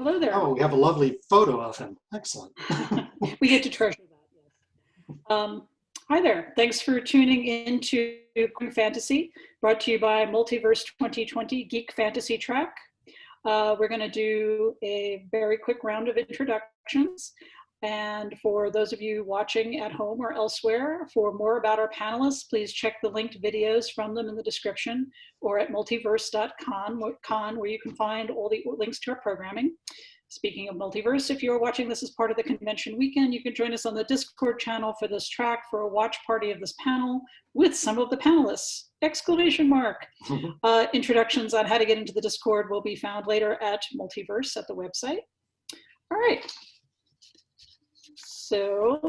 Hello there. Oh, we have a lovely photo of him. Excellent. We get to treasure that, yes. Hi there. Thanks for tuning in to Queer Fantasy, brought to you by Multiverse 2020 Geek Fantasy Track. We're going to do a very quick round of introductions. And for those of you watching at home or elsewhere, for more about our panelists, please check the linked videos from them in the description or at multiverse.con, where you can find all the links to our programming. Speaking of Multiverse, if you're watching this as part of the convention weekend, you can join us on the Discord channel for this track for a watch party of this panel with some of the panelists! Exclamation mark. Introductions on how to get into the Discord will be found later at Multiverse at the website. All right. So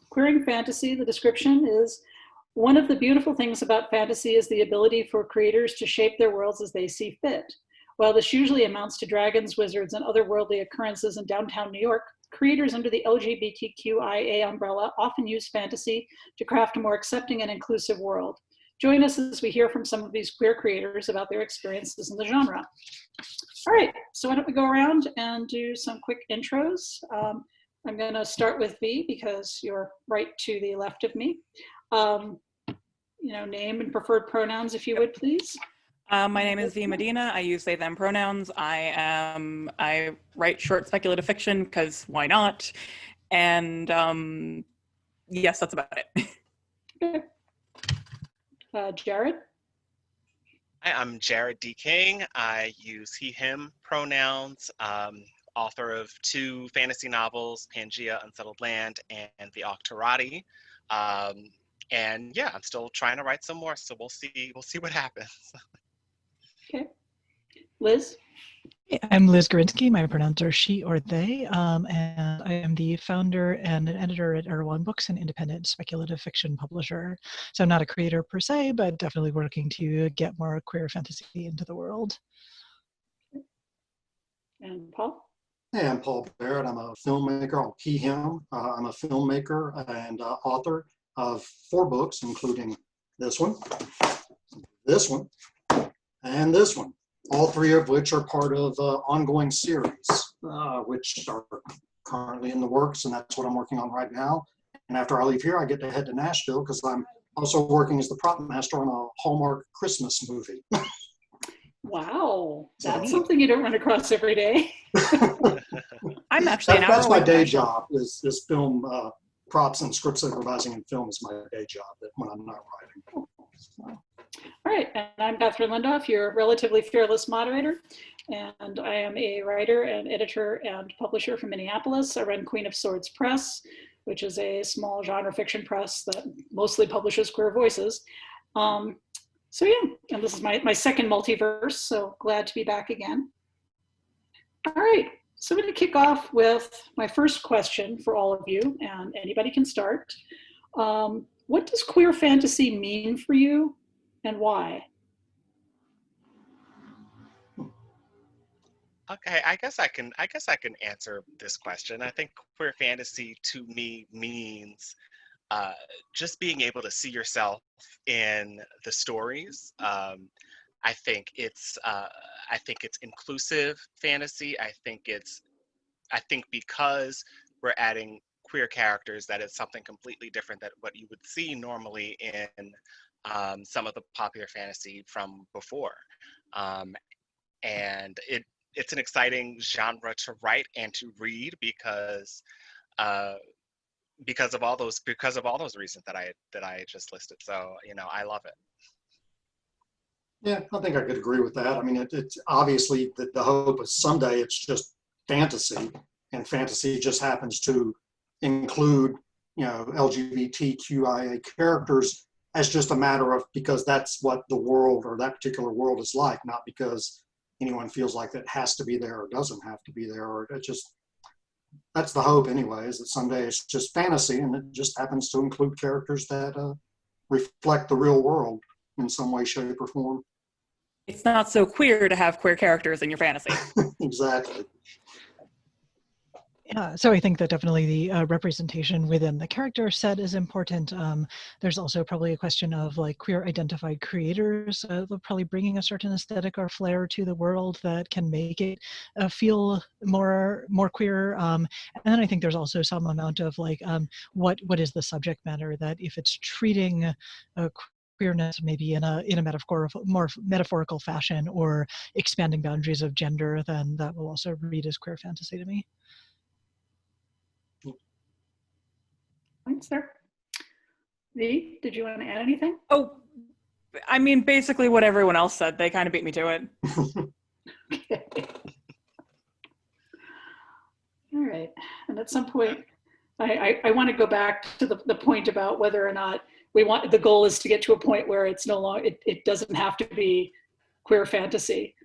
queering fantasy, the description is, one of the beautiful things about fantasy is the ability for creators to shape their worlds as they see fit. While this usually amounts to dragons, wizards, and otherworldly occurrences in downtown New York, creators under the LGBTQIA umbrella often use fantasy to craft a more accepting and inclusive world. Join us as we hear from some of these queer creators about their experiences in the genre. All right, so why don't we go around and do some quick intros. I'm going to start with V because you're right to the left of me. Name and preferred pronouns, if you would, please. My name is V Medina. I use they, them pronouns. I write short speculative fiction because why not? And yes, that's about it. Okay. Jarrod? Hi, I'm Jarrod D. King. I use he, him pronouns. Author of 2 fantasy novels, Pangea, Unsettled Land, and The Octorati. And yeah, I'm still trying to write some more, so we'll see what happens. Okay. Liz? I'm Liz Gorinsky. My pronouns are she or they, and I am the founder and an editor at Erewhon Books, an independent speculative fiction publisher. So I'm not a creator per se, but definitely working to get more queer fantasy into the world. And Paul? Hey, I'm Paul Barrett. I'm a filmmaker. I'll he, him. I'm a filmmaker and author of 4 books, including this one, and this one. All 3 of which are part of ongoing series, which are currently in the works, and that's what I'm working on right now. And after I leave here, I get to head to Nashville because I'm also working as the prop master on a Hallmark Christmas movie. Wow, that's something you don't run across every day. I'm actually an hour That's my away day from job, is film props and script supervising in film is my day job when I'm not writing. All right, and I'm Catherine Lundoff, your relatively fearless moderator, and I am a writer and editor and publisher from Minneapolis. I run Queen of Swords Press, which is a small genre fiction press that mostly publishes queer voices. So yeah, and this is my second multiverse, so glad to be back again. All right, so I'm going to kick off with my first question for all of you, and anybody can start. What does queer fantasy mean for you, and why? Okay, I guess I can answer this question. I think queer fantasy to me means just being able to see yourself in the stories. I think it's inclusive fantasy. I think because we're adding queer characters, that is something completely different than what you would see normally in some of the popular fantasy from before. And it's an exciting genre to write and to read because of all those reasons that I just listed. So I love it. Yeah, I think I could agree with that. I mean, it's obviously the hope is someday it's just fantasy, and fantasy just happens to include LGBTQIA characters as just a matter of because that's what the world or that particular world is like, not because anyone feels like it has to be there or doesn't have to be there, or it just. That's the hope anyway, is that someday it's just fantasy and it just happens to include characters that reflect the real world in some way, shape, or form. It's not so queer to have queer characters in your fantasy. Exactly. Yeah, so I think that definitely the representation within the character set is important. There's also probably a question of like queer identified creators probably bringing a certain aesthetic or flair to the world that can make it feel more queer. And then I think there's also some amount of like what is the subject matter, that if it's treating queerness maybe in a more metaphorical fashion or expanding boundaries of gender, then that will also read as queer fantasy to me. Thanks, sir. V, did you want to add anything? Oh, I mean, basically what everyone else said. They kind of beat me to it. Okay. All right. And at some point, I want to go back to the point about whether or not the goal is to get to a point where it's no longer, it doesn't have to be queer fantasy.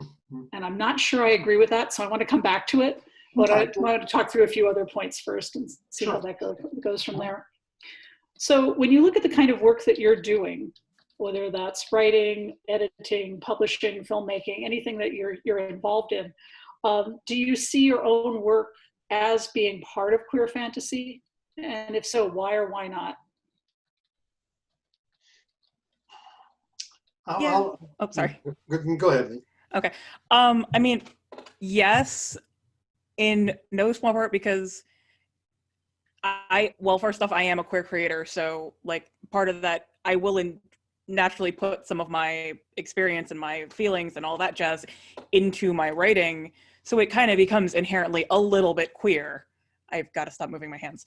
And I'm not sure I agree with that, so I want to come back to it. But I wanted to talk through a few other points first and see how that goes from there. So when you look at the kind of work that you're doing, whether that's writing, editing, publishing, filmmaking, anything that you're involved in, do you see your own work as being part of queer fantasy? And if so, why or why not? Oh, sorry. Go ahead. Okay. I mean, yes, in no small part because first off, I am a queer creator, so like part of that, I will naturally put some of my experience and my feelings and all that jazz into my writing, so it kind of becomes inherently a little bit queer. I've got to stop moving my hands.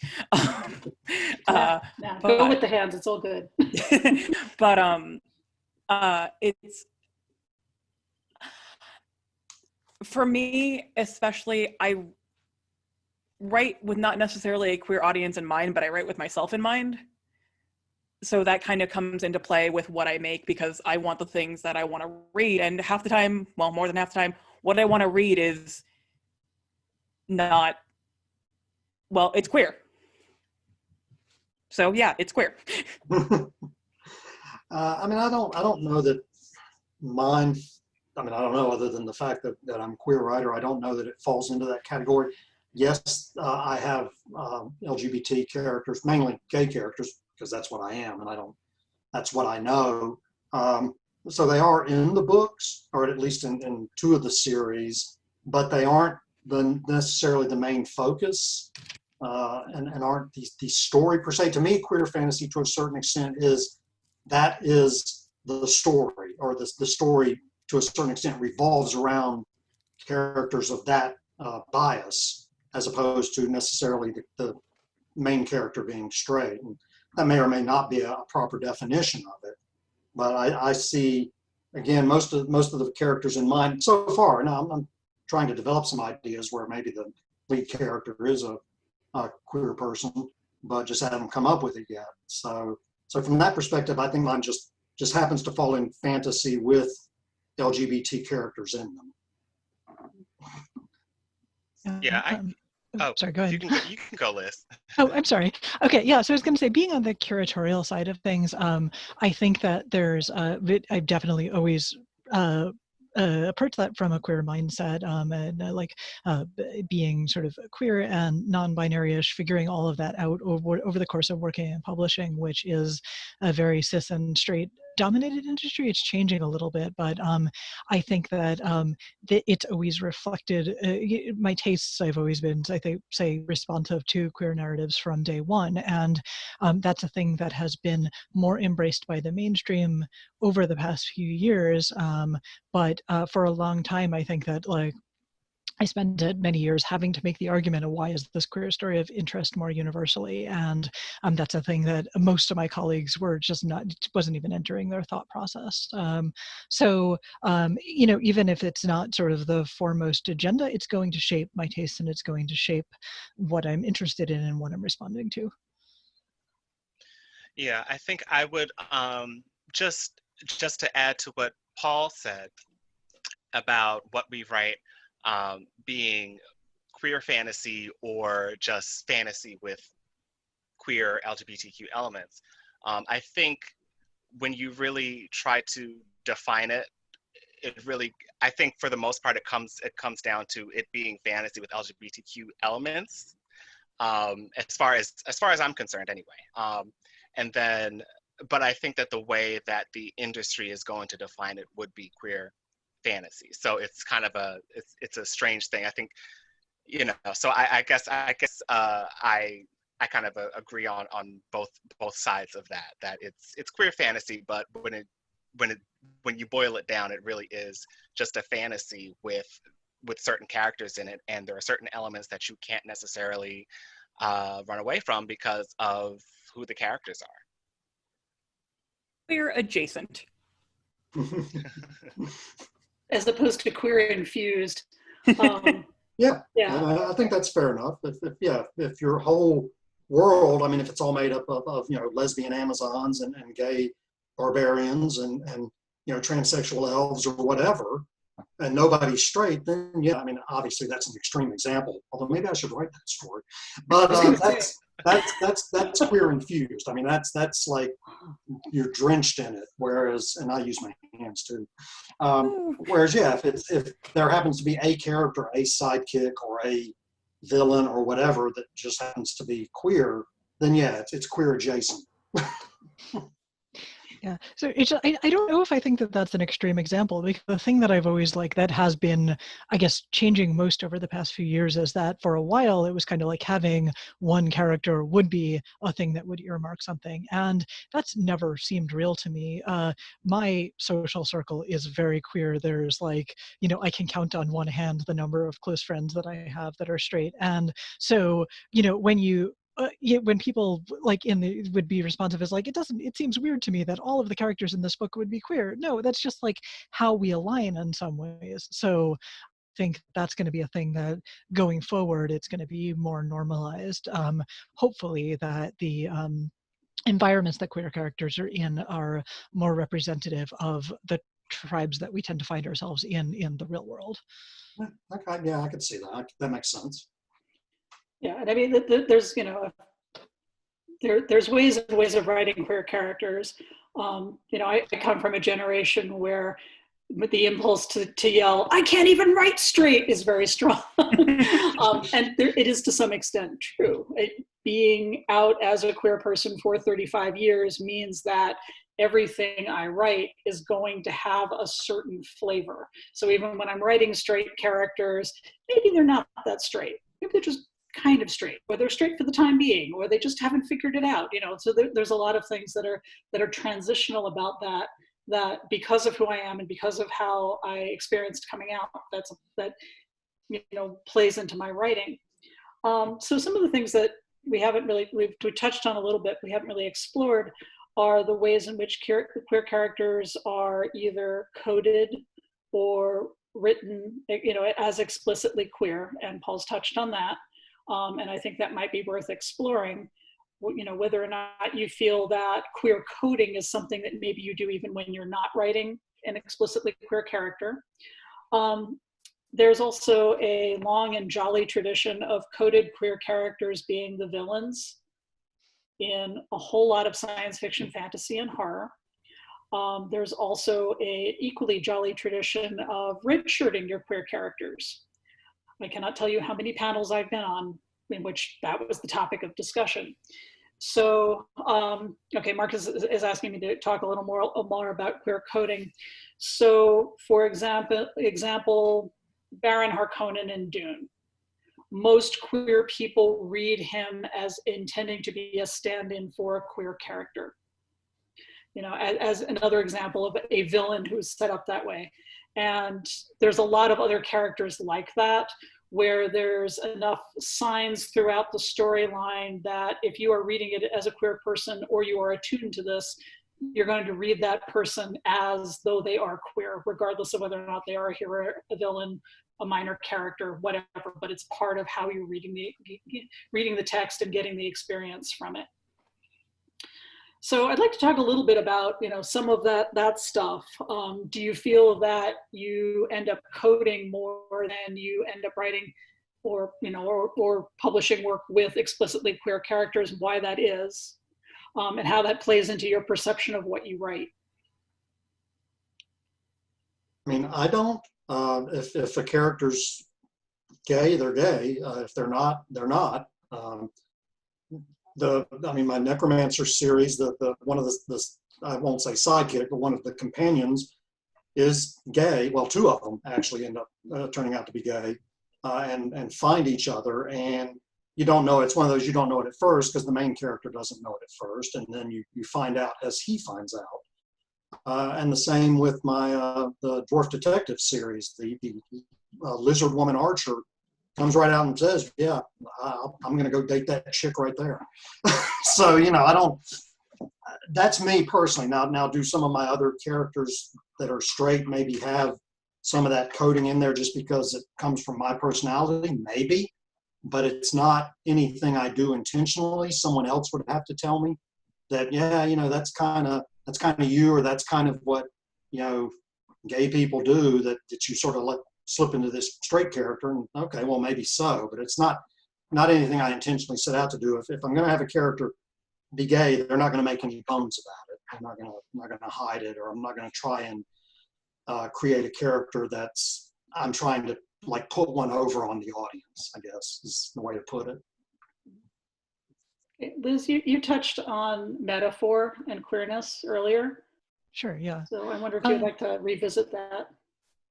Go with the hands, it's all good. But it's, for me especially, I write with not necessarily a queer audience in mind, but I write with myself in mind. So that kind of comes into play with what I make, because I want the things that I want to read. And half the time, well, more than half the time, what I want to read is not, well, it's queer. So yeah, it's queer. I mean, I don't know that mine, I mean, I don't know, other than the fact that I'm a queer writer, I don't know that it falls into that category. Yes, I have LGBT characters, mainly gay characters, because that's what I am, and that's what I know. So they are in the books, or at least in two of the series, but they aren't necessarily the main focus, and aren't the story per se. To me, queer fantasy, to a certain extent, is the story, or the story to a certain extent revolves around characters of that bias, as opposed to necessarily the main character being straight. And that may or may not be a proper definition of it, but I see, again, most of the characters in mind so far. And I'm trying to develop some ideas where maybe the lead character is a queer person, but just haven't come up with it yet. So from that perspective, I think mine just happens to fall in fantasy with LGBT characters in them. Yeah, sorry, go ahead. You can go, Liz. Oh, I'm sorry. Okay, yeah, so I was going to say, being on the curatorial side of things, I think that there's, I've definitely always approached that from a queer mindset, and being sort of queer and non-binary-ish, figuring all of that out over the course of working in publishing, which is a very cis and straight dominated industry. It's changing a little bit, but I think that it's always reflected, my tastes, I've always been, I think, responsive to queer narratives from day one, and that's a thing that has been more embraced by the mainstream over the past few years, but for a long time, I think that I spent many years having to make the argument of why is this queer story of interest more universally, and that's a thing that most of my colleagues were just wasn't even entering their thought process. Even if it's not sort of the foremost agenda, it's going to shape my tastes, and it's going to shape what I'm interested in and what I'm responding to. Yeah, I think I would just to add to what Paul said about what we write being queer fantasy or just fantasy with queer LGBTQ elements. I think when you really try to define it, I think for the most part it comes down to it being fantasy with LGBTQ elements. as far as I'm concerned anyway. And then, but I think that the way that the industry is going to define it would be queer fantasy. So it's kind of it's a strange thing. I think, you know, so I guess I kind of agree on both sides of that it's queer fantasy, but when you boil it down, it really is just a fantasy with certain characters in it, and there are certain elements that you can't necessarily run away from because of who the characters are. Queer adjacent. As opposed to queer infused. Yeah, Yeah. I think that's fair enough. If your whole world, I mean, if it's all made up of you know, lesbian Amazons and gay barbarians and you know, transsexual elves or whatever, and nobody's straight, then yeah, I mean, obviously that's an extreme example. Although maybe I should write that story. But that's queer infused. I mean, that's like you're drenched in it. Whereas, and I use my hands too. Whereas, yeah, if there happens to be a character, a sidekick, or a villain or whatever that just happens to be queer, then yeah, it's queer adjacent. Yeah, so I don't know if I think that that's an extreme example, because the thing that I've always like that has been, I guess, changing most over the past few years is that for a while it was kind of like having one character would be a thing that would earmark something, and that's never seemed real to me. My social circle is very queer. There's like, you know, I can count on one hand the number of close friends that I have that are straight, and so, you know, when people like would be responsive as like, it seems weird to me that all of the characters in this book would be queer. No, that's just like how we align in some ways. So I think that's going to be a thing that going forward, it's going to be more normalized. Hopefully that the environments that queer characters are in are more representative of the tribes that we tend to find ourselves in the real world. Okay, yeah, I could see that. That makes sense. Yeah, and I mean, there's, you know, there's ways and ways of writing queer characters. You know, I come from a generation where the impulse to yell, "I can't even write straight," is very strong. And it is to some extent true. Being out as a queer person for 35 years means that everything I write is going to have a certain flavor. So even when I'm writing straight characters, maybe they're not that straight. Maybe they're just kind of straight, or they're straight for the time being, or they just haven't figured it out, you know. So there's a lot of things that are transitional about that because of who I am and because of how I experienced coming out, that you know, plays into my writing. So some of the things that we've touched on a little bit, we haven't really explored, are the ways in which queer characters are either coded or written, you know, as explicitly queer, and Paul's touched on that. And I think that might be worth exploring, you know, whether or not you feel that queer coding is something that maybe you do even when you're not writing an explicitly queer character. There's also a long and jolly tradition of coded queer characters being the villains in a whole lot of science fiction, fantasy, and horror. There's also a equally jolly tradition of red-shirting your queer characters. I cannot tell you how many panels I've been on in which that was the topic of discussion. So, okay, Mark is asking me to talk a little more about queer coding. So, for example, Baron Harkonnen in Dune. Most queer people read him as intending to be a stand-in for a queer character. You know, as another example of a villain who's set up that way. And there's a lot of other characters like that, where there's enough signs throughout the storyline that if you are reading it as a queer person, or you are attuned to this, you're going to read that person as though they are queer, regardless of whether or not they are a hero, a villain, a minor character, whatever. But it's part of how you're reading the text and getting the experience from it. So I'd like to talk a little bit about, you know, some of that stuff. Do you feel that you end up coding more than you end up writing, or, you know, or publishing work with explicitly queer characters, why that is, and how that plays into your perception of what you write? I mean, I don't. If a character's gay, they're gay. If they're not, they're not. I mean, my Necromancer series, one of the I won't say sidekick, but one of the companions is gay. Well, two of them actually end up turning out to be gay, and find each other. And you don't know, it's one of those, you don't know it at first because the main character doesn't know it at first. And then you find out as he finds out. And the same with my, the Dwarf Detective series, the lizard woman archer comes right out and says, yeah, I'm going to go date that chick right there. So, you know, I don't, that's me personally. Now do some of my other characters that are straight maybe have some of that coding in there just because it comes from my personality? Maybe, but it's not anything I do intentionally. Someone else would have to tell me that, yeah, you know, that's kind of you, or that's kind of what, you know, gay people do, that you sort of let slip into this straight character. And okay, well, maybe so, but it's not anything I intentionally set out to do. If I'm going to have a character be gay, they're not going to make any bones about it. I'm not going to hide it, or I'm not going to try and create a character that's, I'm trying to like put one over on the audience, I guess is the way to put it. Liz, you touched on metaphor and queerness earlier. Sure, yeah. So I wonder if you'd like to revisit that.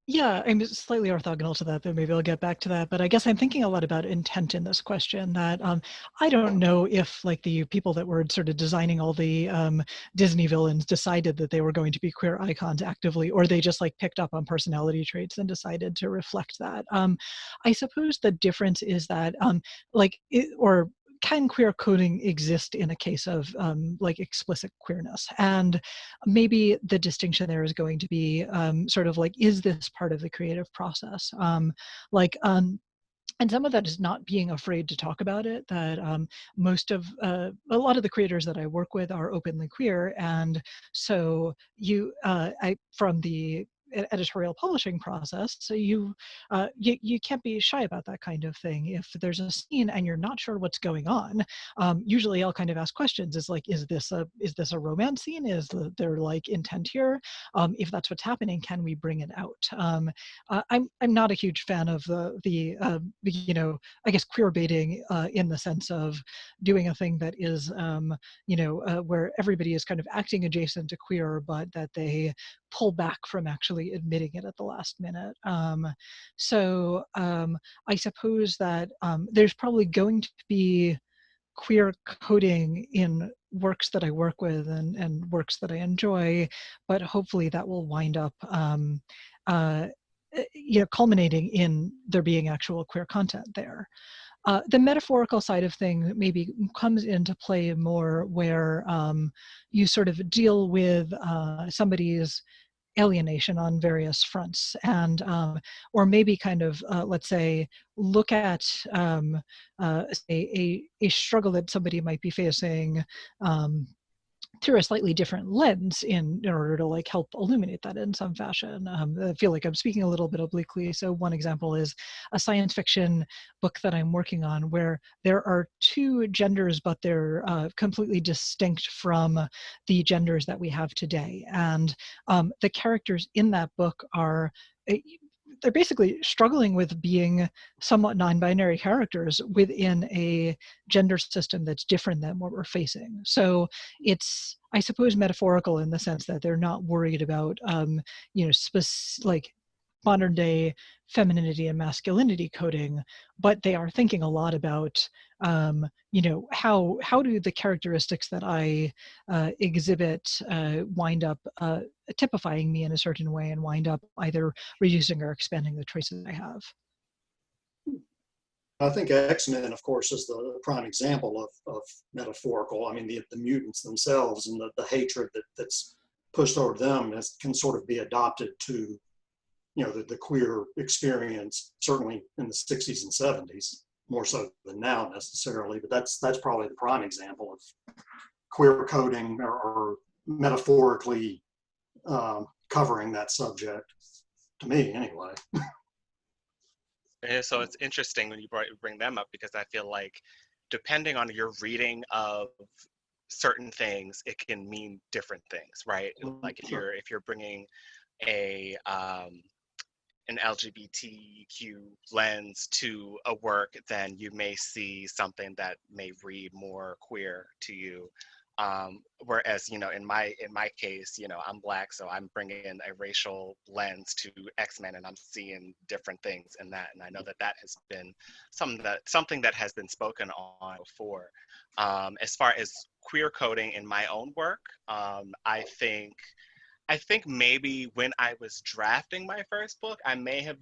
Yeah, I'm slightly orthogonal to that, but maybe I'll get back to that. But I guess I'm thinking a lot about intent in this question, that I don't know if like the people that were sort of designing all the Disney villains decided that they were going to be queer icons actively, or they just like picked up on personality traits and decided to reflect that. I suppose the difference is that can queer coding exist in a case of like explicit queerness? And maybe the distinction there is going to be sort of like, is this part of the creative process? And some of that is not being afraid to talk about it, that a lot of the creators that I work with are openly queer. And so from the editorial publishing process, so you can't be shy about that kind of thing. If there's a scene and you're not sure what's going on, usually I'll kind of ask questions. Is like, is this a romance scene? Is there like intent here? If that's what's happening, can we bring it out? I'm not a huge fan of the you know, I guess queer baiting in the sense of doing a thing that is where everybody is kind of acting adjacent to queer, but that they pull back from actually admitting it at the last minute. I suppose that there's probably going to be queer coding in works that I work with and works that I enjoy, but hopefully that will wind up culminating in there being actual queer content there. The metaphorical side of things maybe comes into play more where you sort of deal with somebody's alienation on various fronts, and or maybe kind of let's say look at a struggle that somebody might be facing through a slightly different lens in order to like help illuminate that in some fashion. I feel like I'm speaking a little bit obliquely. So one example is a science fiction book that I'm working on where there are two genders, but they're completely distinct from the genders that we have today. And the characters in that book are they're basically struggling with being somewhat non-binary characters within a gender system that's different than what we're facing. So it's, I suppose, metaphorical in the sense that they're not worried about, like modern day femininity and masculinity coding, but they are thinking a lot about, how do the characteristics that I exhibit wind up typifying me in a certain way and wind up either reducing or expanding the choices I have. I think X-Men, of course, is the prime example of metaphorical. I mean, the mutants themselves and the hatred that's pushed over them can sort of be adopted to, the queer experience, certainly in the 60s and 70s, more so than now necessarily, but that's probably the prime example of queer coding or metaphorically covering that subject, to me anyway. And so it's interesting when you bring them up, because I feel like depending on your reading of certain things, it can mean different things, right? Like if you're bringing an LGBTQ lens to a work, then you may see something that may read more queer to you. Whereas, you know, in my case, you know, I'm Black, so I'm bringing a racial lens to X-Men, and I'm seeing different things in that. And I know that that has been something that has been spoken on before. As far as queer coding in my own work, I think maybe when I was drafting my first book, I may have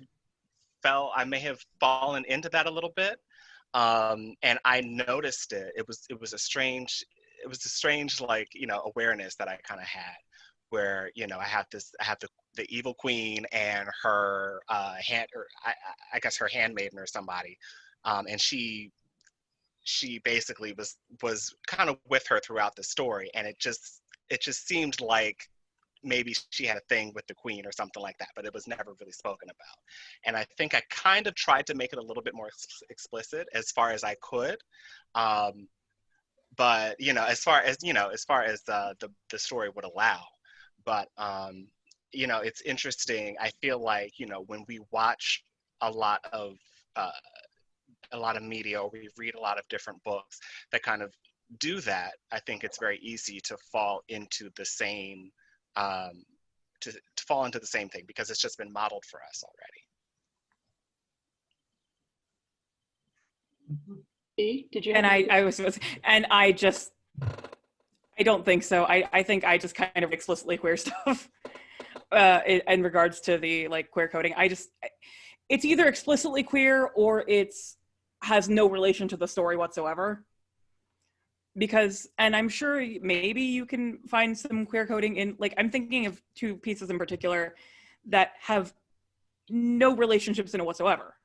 fallen into that a little bit, and I noticed it. It was a strange like, you know, awareness that I kind of had, where, you know, I have the evil queen and her I guess her handmaiden or somebody, and she basically was kind of with her throughout the story, and it just seemed like maybe she had a thing with the queen or something like that, but it was never really spoken about. And I think I kind of tried to make it a little bit more explicit as far as I could. But, you know, as far as the story would allow. But, you know, it's interesting. I feel like, you know, when we watch a lot of media, or we read a lot of different books that kind of do that, I think it's very easy to fall into the same to fall into the same thing, because it's just been modeled for us already. Did you? And I don't think so. I think I just kind of explicitly queer stuff in regards to the like queer coding. It's either explicitly queer or has no relation to the story whatsoever. Because, and I'm sure maybe you can find some queer coding in, like, I'm thinking of two pieces in particular that have no relationships in it whatsoever.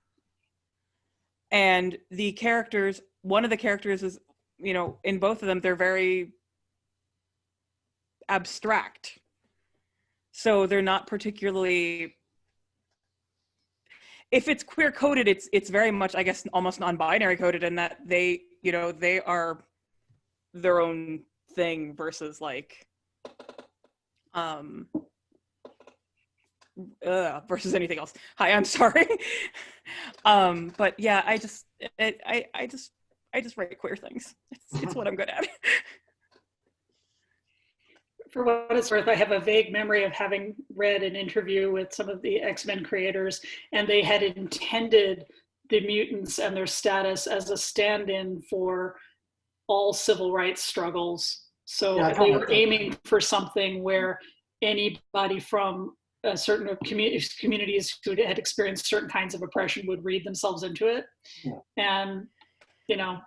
And the characters, one of the characters is, you know, in both of them, they're very abstract. So they're not particularly, if it's queer coded, it's very much, I guess, almost non-binary coded, in that they, you know, they are their own thing versus like versus anything else. Hi, I'm sorry. But yeah, I just write queer things. It's what I'm good at. For what it's worth, I have a vague memory of having read an interview with some of the X-Men creators, and they had intended the mutants and their status as a stand-in for all civil rights struggles. So Yeah, they were aiming for something where anybody from a certain communities who had experienced certain kinds of oppression would read themselves into it. Yeah. And, you know,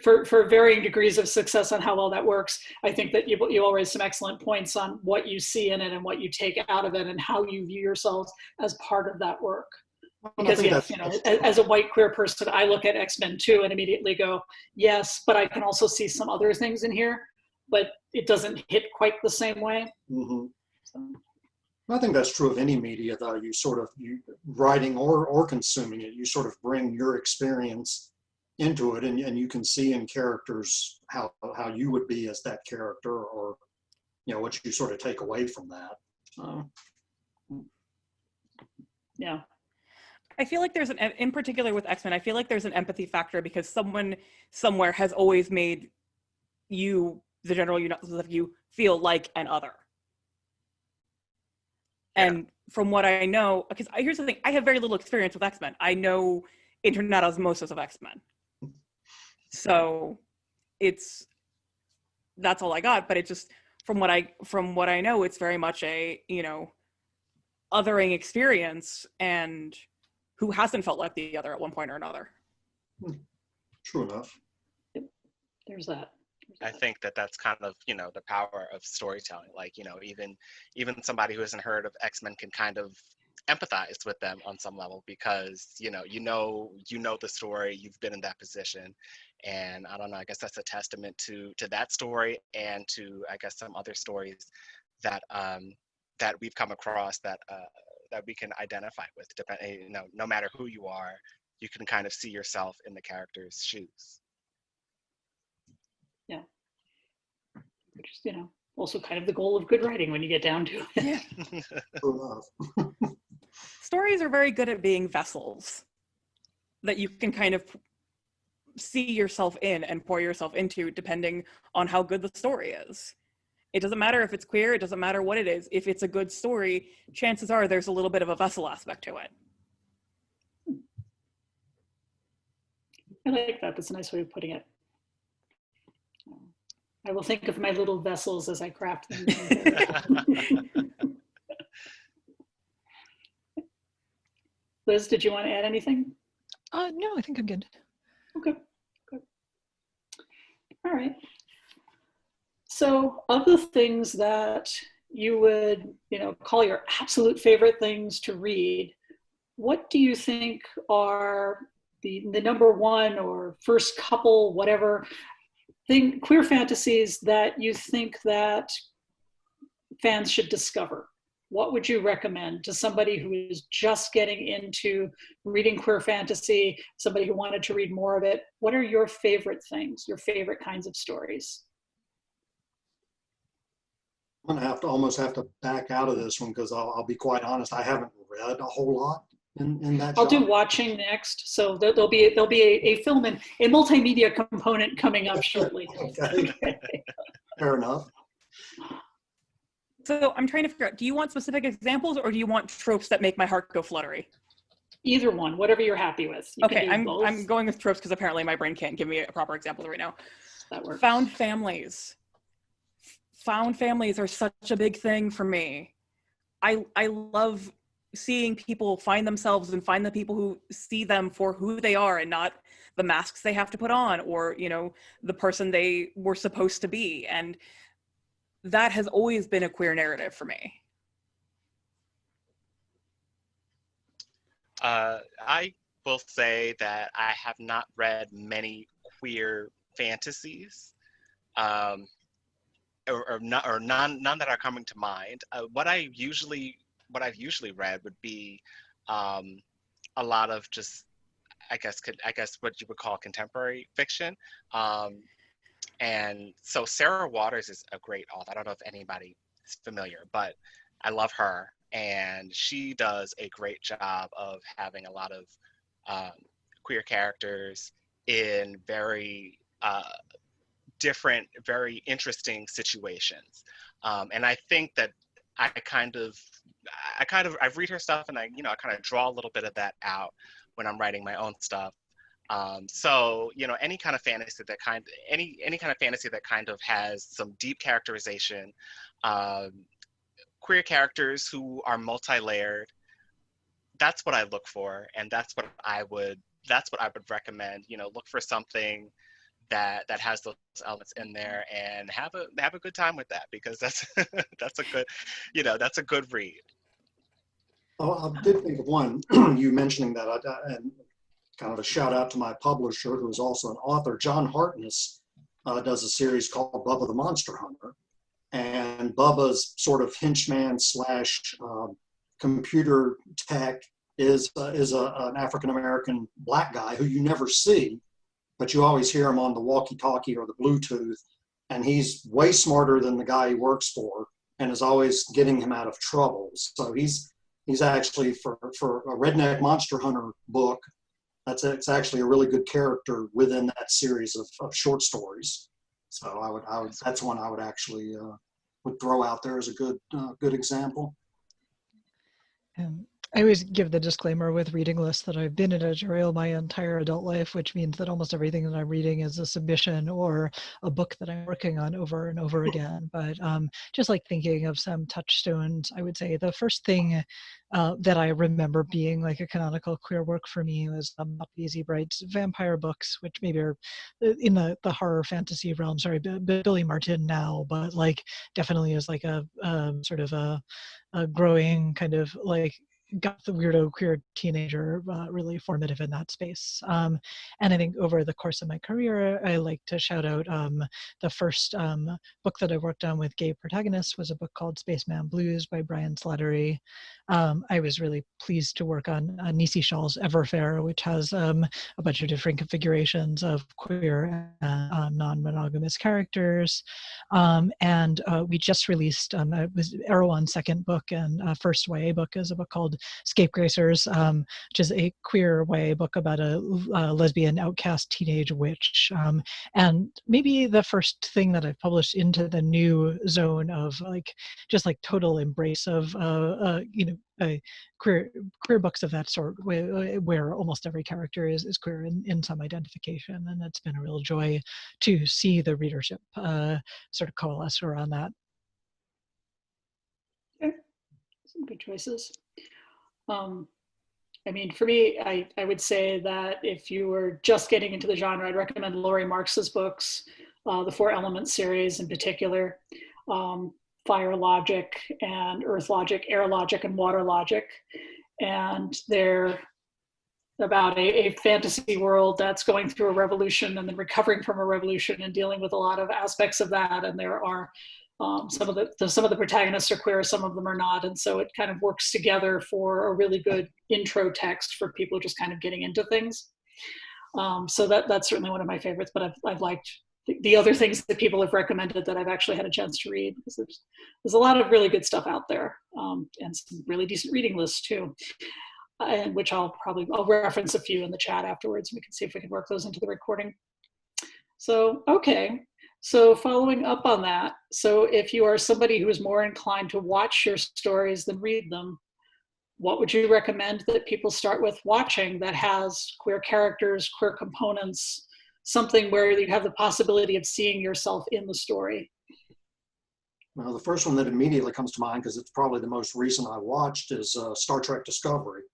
for varying degrees of success on how well that works, I think that you all raised some excellent points on what you see in it and what you take out of it and how you view yourselves as part of that work. Because yes, you know, as a white queer person, I look at X-Men 2 and immediately go, yes, but I can also see some other things in here, but it doesn't hit quite the same way. Mm-hmm. So. I think that's true of any media, though. You writing or consuming it, you sort of bring your experience into it, and you can see in characters how you would be as that character, or, you know, what you sort of take away from that. Yeah. I feel like in particular with X-Men, I feel like there's an empathy factor, because someone somewhere has always made you, the general universe of you, feel like an other. Yeah. And from what I know, because here's the thing, I have very little experience with X-Men. I know internet osmosis of X-Men. So that's all I got, but it just, from what I know, it's very much a, you know, othering experience, and who hasn't felt like the other at one point or another. True enough. There's that. I think that's kind of, you know, the power of storytelling. Like, you know, even somebody who hasn't heard of X-Men can kind of empathize with them on some level, because, you know the story, you've been in that position. And I don't know, I guess that's a testament to that story, and to, I guess, some other stories that that we've come across that we can identify with. You know, no matter who you are, you can kind of see yourself in the character's shoes. Yeah. Which is, you know, also kind of the goal of good writing when you get down to it. Yeah. True enough. stories are very good at being vessels that you can kind of see yourself in and pour yourself into depending on how good the story is. It doesn't matter if it's queer, it doesn't matter what it is. If it's a good story, chances are there's a little bit of a vessel aspect to it. I like that. That's a nice way of putting it. I will think of my little vessels as I craft them. Liz, did you want to add anything? No, I think I'm good. Okay, good. All right. So of the things that you would, call your absolute favorite things to read, what do you think are the number one or first couple, whatever, queer fantasies that you think that fans should discover? What would you recommend to somebody who is just getting into reading queer fantasy, somebody who wanted to read more of it? What are your favorite things, your favorite kinds of stories? I'm gonna almost have to back out of this one because I'll be quite honest, I haven't read a whole lot in that I'll do genre. watching next, so there'll be a film and a multimedia component coming up shortly. Okay. Fair enough. So I'm trying to figure out, do you want specific examples or do you want tropes that make my heart go fluttery? Either one, whatever you're happy with. You Okay, can do both. I'm going with tropes because apparently my brain can't give me a proper example right now. That works. Found families. Found families are such a big thing for me. I love seeing people find themselves and find the people who see them for who they are and not the masks they have to put on or, the person they were supposed to be. And that has always been a queer narrative for me. I will say that I have not read many queer fantasies, or none that are coming to mind. What I've usually read would be a lot of just, I guess what you would call contemporary fiction. And so Sarah Waters is a great author. I don't know if anybody is familiar, but I love her. And she does a great job of having a lot of queer characters in very different, very interesting situations. And I think that I read her stuff and I kind of draw a little bit of that out when I'm writing my own stuff. So any kind of fantasy that any kind of fantasy that kind of has some deep characterization, queer characters who are multi-layered, that's what I look for, and that's what I would recommend. Look for something that has those elements in there and have a good time with that, because that's a good read. Oh, I did think of one, you mentioning that, and kind of a shout out to my publisher, who is also an author. John Hartness does a series called Bubba the Monster Hunter. And Bubba's sort of henchman slash computer tech is an African-American black guy who you never see, but you always hear him on the walkie-talkie or the Bluetooth. And he's way smarter than the guy he works for and is always getting him out of trouble. So he's actually, for a redneck monster hunter book, it's actually a really good character within that series of short stories. So I would that's one I would actually would throw out there as a good example. I always give the disclaimer with reading lists that I've been in editorial my entire adult life, which means that almost everything that I'm reading is a submission or a book that I'm working on over and over again. But just like thinking of some touchstones, I would say the first thing that I remember being like a canonical queer work for me was Poppy Bright's vampire books, which maybe are in the horror fantasy realm. Sorry, Billy Martin now, but like definitely is like a sort of a growing kind of like got the weirdo queer teenager really formative in that space. And I think over the course of my career, I like to shout out the first book that I worked on with gay protagonists was a book called Spaceman Blues by Brian Slattery. I was really pleased to work on Nisi Shaw's Everfair, which has a bunch of different configurations of queer non-monogamous characters. And we just released, it was Erewhon's second book and first YA book is a book called Scapegracers, which is a queer YA book about a lesbian outcast teenage witch. And maybe the first thing that I've published into the new zone of just total embrace of queer books of that sort, where almost every character is queer in some identification, and it's been a real joy to see the readership sort of coalesce around that. Okay. Some good choices. I mean, for me, I would say that if you were just getting into the genre, I'd recommend Laurie Marks's books, the Four Elements series in particular, Fire Logic and Earth Logic, Air Logic and Water Logic. And they're about a fantasy world that's going through a revolution and then recovering from a revolution and dealing with a lot of aspects of that. And there are some of the protagonists are queer, some of them are not, and so it kind of works together for a really good intro text for people just kind of getting into things. So that's certainly one of my favorites. But I've liked the other things that people have recommended that I've actually had a chance to read, because there's a lot of really good stuff out there, and some really decent reading lists too, and which I'll reference a few in the chat afterwards. We can see if we can work those into the recording. So okay. So following up on that, so if you are somebody who is more inclined to watch your stories than read them, what would you recommend that people start with watching that has queer characters, queer components, something where you have the possibility of seeing yourself in the story? Well, the first one that immediately comes to mind, because it's probably the most recent I watched, is Star Trek Discovery,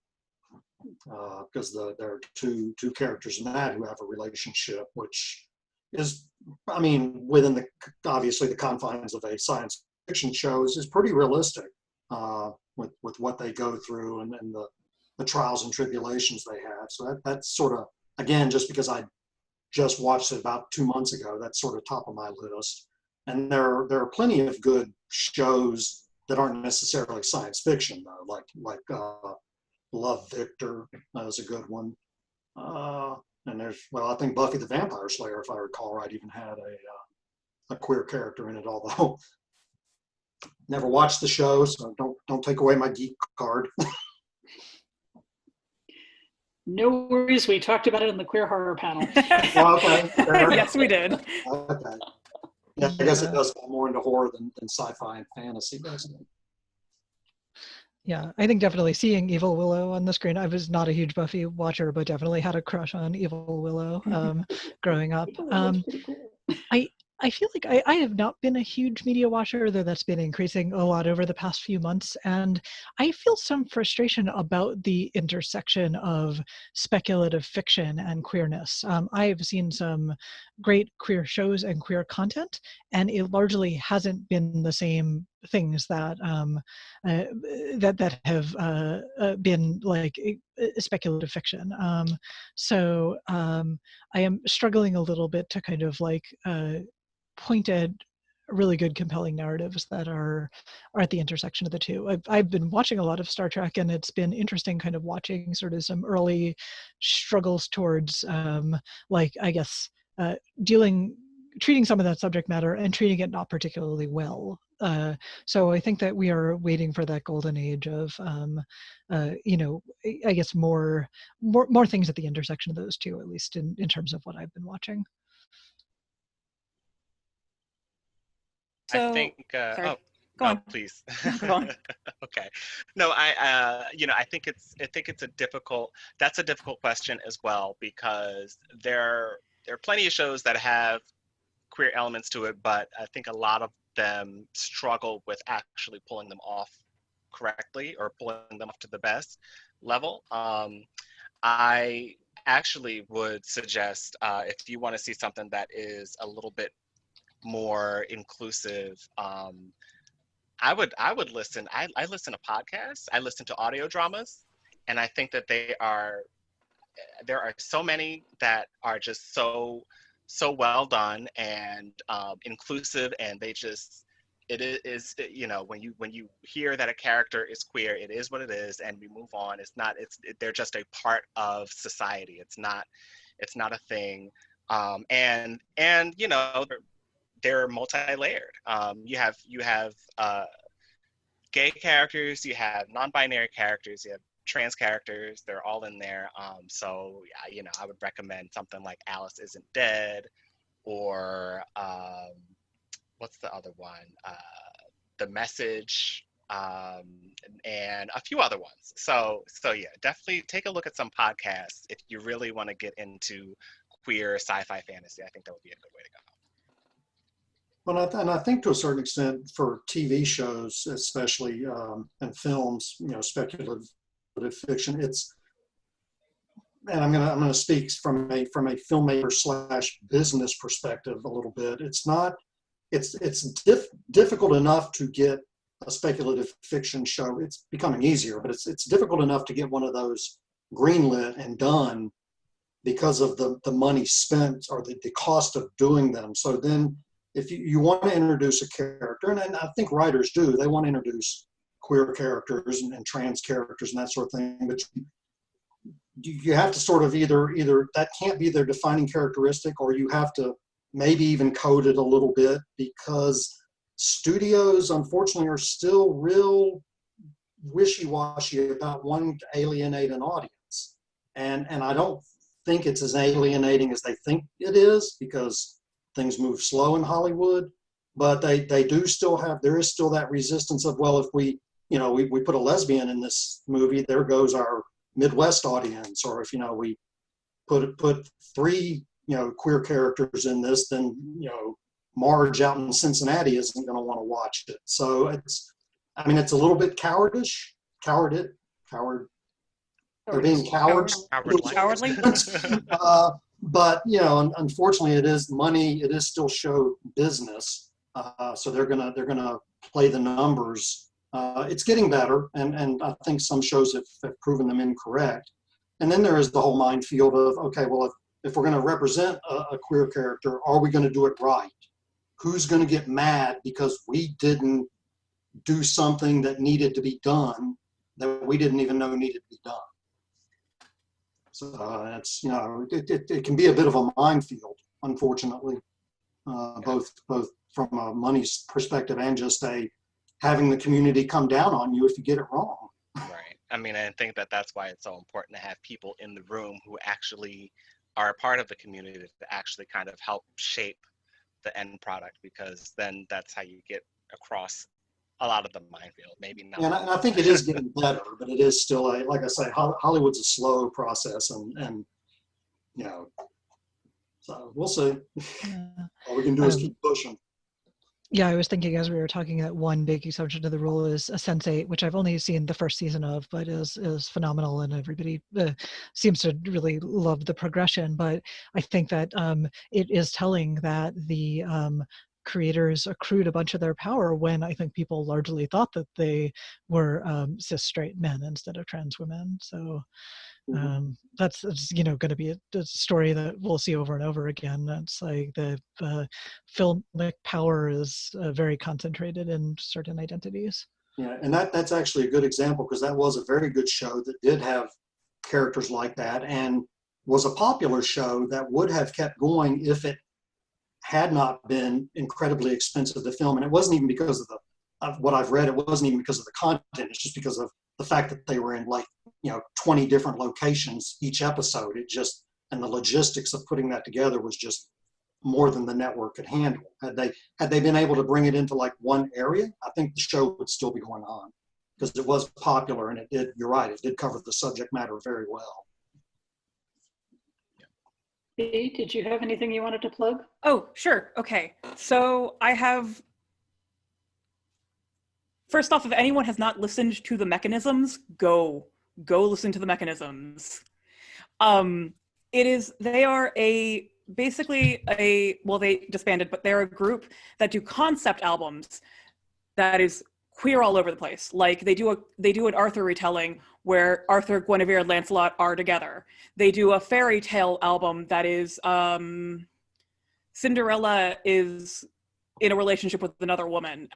because there are two characters in that who have a relationship, which is, I mean, within obviously the confines of a science fiction show, is pretty realistic with what they go through and the trials and tribulations they have. So that's sort of, again, just because I just watched it about 2 months ago, that's sort of top of my list. And there are plenty of good shows that aren't necessarily science fiction though, like Love, Victor is a good one. And I think Buffy the Vampire Slayer, if I recall right, even had a queer character in it, although never watched the show, so don't take away my geek card. No worries, we talked about it in the queer horror panel. Well, okay. Yes, we did. Okay. Yeah, I guess it does fall more into horror than sci-fi and fantasy, doesn't it? Yeah, I think definitely seeing Evil Willow on the screen. I was not a huge Buffy watcher, but definitely had a crush on Evil Willow growing up. I feel like I have not been a huge media watcher, though that's been increasing a lot over the past few months. And I feel some frustration about the intersection of speculative fiction and queerness. I have seen some great queer shows and queer content, and it largely hasn't been the same things that that have been like speculative fiction. So I am struggling a little bit to kind of like pointed, really good, compelling narratives that are at the intersection of the two. I've been watching a lot of Star Trek, and it's been interesting kind of watching sort of some early struggles towards like, I guess, treating some of that subject matter and treating it not particularly well. So I think that we are waiting for that golden age of, you know, I guess more things at the intersection of those two, at least in terms of what I've been watching. So, I think. sorry. Go on. Please. Go on. Okay. No, I think it's a difficult question as well, because there are plenty of shows that have queer elements to it, but I think a lot of them struggle with actually pulling them off correctly or pulling them off to the best level. I actually would suggest, if you want to see something that is a little bit more inclusive, I would listen. I listen to podcasts. I listen to audio dramas, and I think that there are so many that are just so well done and inclusive, and it is, you know, when you hear that a character is queer, it is what it is, and we move on. They're just a part of society. It's not a thing, and you know, they're multi-layered. You have gay characters, you have non-binary characters, you have trans characters. They're all in there. So yeah, you know, I would recommend something like Alice Isn't Dead, or what's the other one? The Message, and a few other ones. So yeah, definitely take a look at some podcasts if you really want to get into queer sci-fi fantasy. I think that would be a good way to go. Well, and I think to a certain extent for TV shows, especially and films, you know, speculative fiction, it's, and I'm gonna speak from a filmmaker slash business perspective a little bit. It's not, it's difficult enough to get a speculative fiction show. It's becoming easier, but it's difficult enough to get one of those greenlit and done because of the money spent or the cost of doing them. So then if you want to introduce a character, and I think writers do, they want to introduce queer characters and trans characters and that sort of thing, but you have to sort of either that can't be their defining characteristic, or you have to maybe even code it a little bit, because studios unfortunately are still real wishy-washy about wanting to alienate an audience. And I don't think it's as alienating as they think it is, because things move slow in Hollywood, but they do still have, there is still that resistance of, well, if we put a lesbian in this movie, there goes our Midwest audience. Or if, you know, we put 3, you know, queer characters in this, then, you know, Marge out in Cincinnati isn't going to want to watch it. So it's a little bit cowardish. They're being cowards. Cowardly. But, you know, unfortunately, it is money. It is still show business. So they're gonna play the numbers. It's getting better, and I think some shows have proven them incorrect. And then there is the whole minefield of, okay, well, if we're going to represent a queer character, are we going to do it right? Who's going to get mad because we didn't do something that needed to be done, that we didn't even know needed to be done? So it's, you know, it can be a bit of a minefield, unfortunately, both from a money perspective and just having the community come down on you if you get it wrong. Right. I mean, I think that's why it's so important to have people in the room who actually are a part of the community to actually kind of help shape the end product, because then that's how you get across a lot of the minefield. Maybe not. And I think it is getting better, but it is still like I say, Hollywood's a slow process, and you know, so we'll see. Yeah. All we can do is keep pushing. Yeah, I was thinking as we were talking that one big exception to the rule is a Sense8, which I've only seen the first season of, but is phenomenal, and everybody seems to really love the progression. But I think that it is telling that the creators accrued a bunch of their power when I think people largely thought that they were cis straight men instead of trans women. So that's you know, going to be a story that we'll see over and over again. It's like the filmic power is very concentrated in certain identities. Yeah, and that's actually a good example, because that was a very good show that did have characters like that, and was a popular show that would have kept going if it had not been incredibly expensive to film. And it wasn't even because of what I've read, it wasn't even because of the content, it's just because of the fact that they were in, like, you know, 20 different locations each episode. It just, and the logistics of putting that together was just more than the network could handle. Had they been able to bring it into like one area, I think the show would still be going on, because it was popular, and it did, you're right, it did cover the subject matter very well. Dee, did you have anything you wanted to plug? Oh, sure. Okay. So I have, first off, if anyone has not listened to The Mechanisms, go listen to The Mechanisms. They are basically they disbanded, but they're a group that do concept albums that is queer all over the place. Like they do an Arthur retelling where Arthur, Guinevere, and Lancelot are together. They do a fairy tale album that is Cinderella is in a relationship with another woman.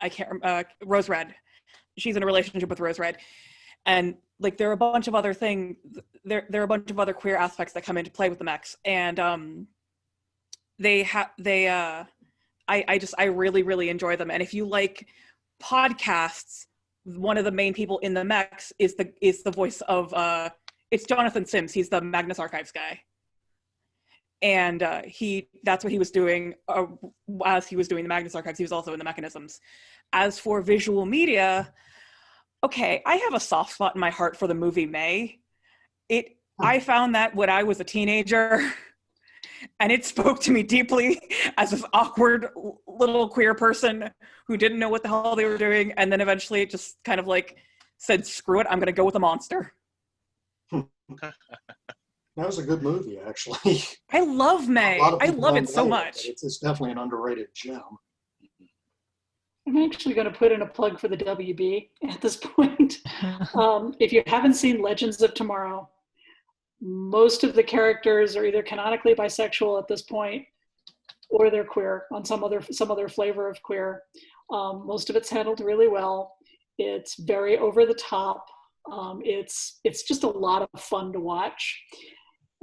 Rose Red. She's in a relationship with Rose Red. And like there are a bunch of other things, there are a bunch of other queer aspects that come into play with the mechs. And I really, really enjoy them. And if you like podcasts one of the main people in the mechs is the voice of it's Jonathan Sims. He's the Magnus Archives guy, and that's what he was doing as he was doing the Magnus Archives. He was also in the Mechanisms. As for visual media, okay, I have a soft spot in my heart for the movie May. I found that when I was a teenager, and it spoke to me deeply as this awkward little queer person who didn't know what the hell they were doing, and then eventually it just kind of like said, screw it, I'm gonna go with a monster. That was a good movie, actually. I love May. I love it so much. It's definitely an underrated gem. I'm actually going to put in a plug for the WB at this point. If you haven't seen Legends of Tomorrow, most of the characters are either canonically bisexual at this point, or they're queer on some other flavor of queer. Most of it's handled really well. It's very over the top. It's just a lot of fun to watch,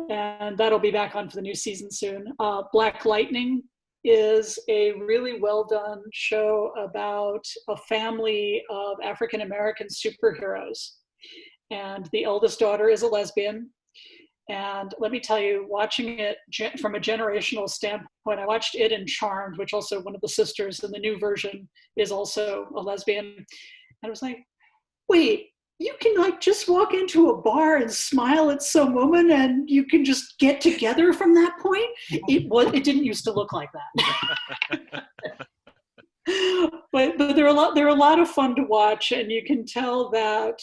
and that'll be back on for the new season soon. Black Lightning is a really well done show about a family of African American superheroes, and the eldest daughter is a lesbian. And let me tell you, watching it from a generational standpoint, I watched it and Charmed, which also one of the sisters in the new version is also a lesbian. And I was like, wait, you can like just walk into a bar and smile at some woman and you can just get together from that point? It didn't used to look like that. but they're a lot of fun to watch, and you can tell that,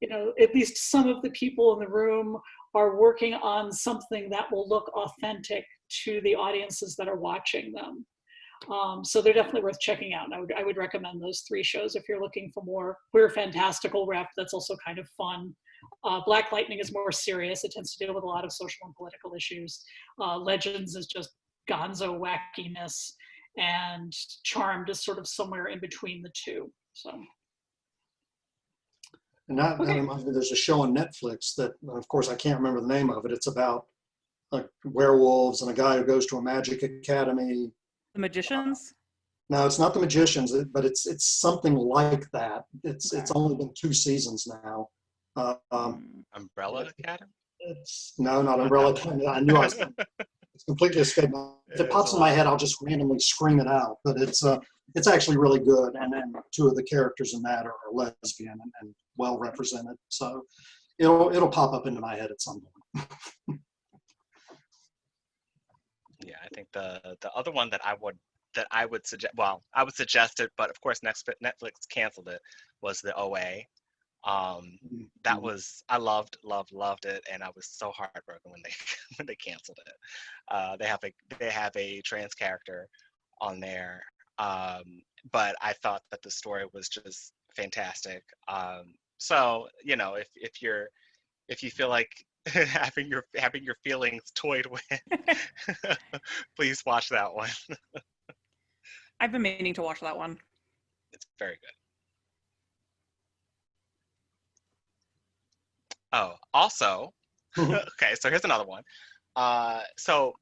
you know, at least some of the people in the room are working on something that will look authentic to the audiences that are watching them. So they're definitely worth checking out. And I would recommend those 3 shows if you're looking for more queer fantastical rep that's also kind of fun. Black Lightning is more serious. It tends to deal with a lot of social and political issues. Legends is just gonzo wackiness, and Charmed is sort of somewhere in between the two. So. And that reminds me, there's a show on Netflix that, of course, I can't remember the name of it. It's about like werewolves and a guy who goes to a magic academy. The Magicians? No, it's not The Magicians, but it's something like that. It's only been 2 seasons now. Umbrella Academy? No, not Umbrella Academy. I knew it's completely escaped me. If it pops in my head, I'll just randomly scream it out. But it's actually really good, and then 2 of the characters in that are lesbian and well represented. So it'll pop up into my head at some point. Yeah, I think the other one that I would suggest, well, I would suggest it, but of course Netflix canceled it, was the OA. That was, I loved it, and I was so heartbroken when they canceled it. They have a trans character on there, but I thought that the story was just fantastic. So, you know, if you feel like having your feelings toyed with, please watch that one. I've been meaning to watch that one. It's very good. Oh, also, okay, so here's another one. So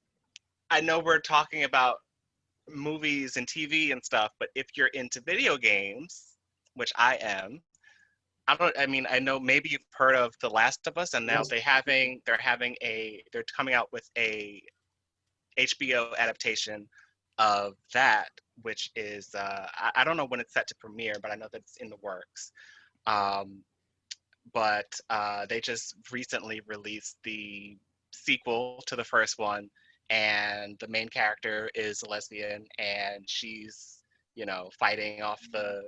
I know we're talking about movies and TV and stuff, but if you're into video games, which I am, I know maybe you've heard of The Last of Us, and now they're coming out with a HBO adaptation of that, which is I don't know when it's set to premiere, but I know that it's in the works. But they just recently released the sequel to the first one, and the main character is a lesbian, and she's, you know, fighting off the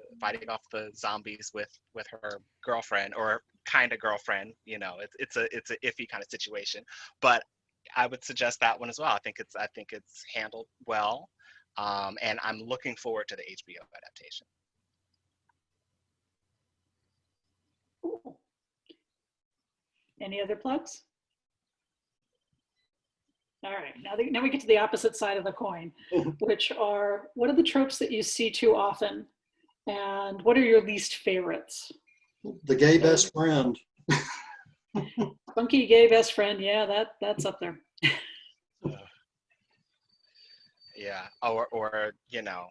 zombies with her girlfriend, or kind of girlfriend. You know, it's a iffy kind of situation, but I would suggest that one as well. I think it's handled well, and I'm looking forward to the HBO adaptation. Cool. Any other plugs? All right, now we get to the opposite side of the coin, which are, what are the tropes that you see too often, and what are your least favorites? The gay best friend. Funky gay best friend, yeah, that's up there. Yeah, or you know,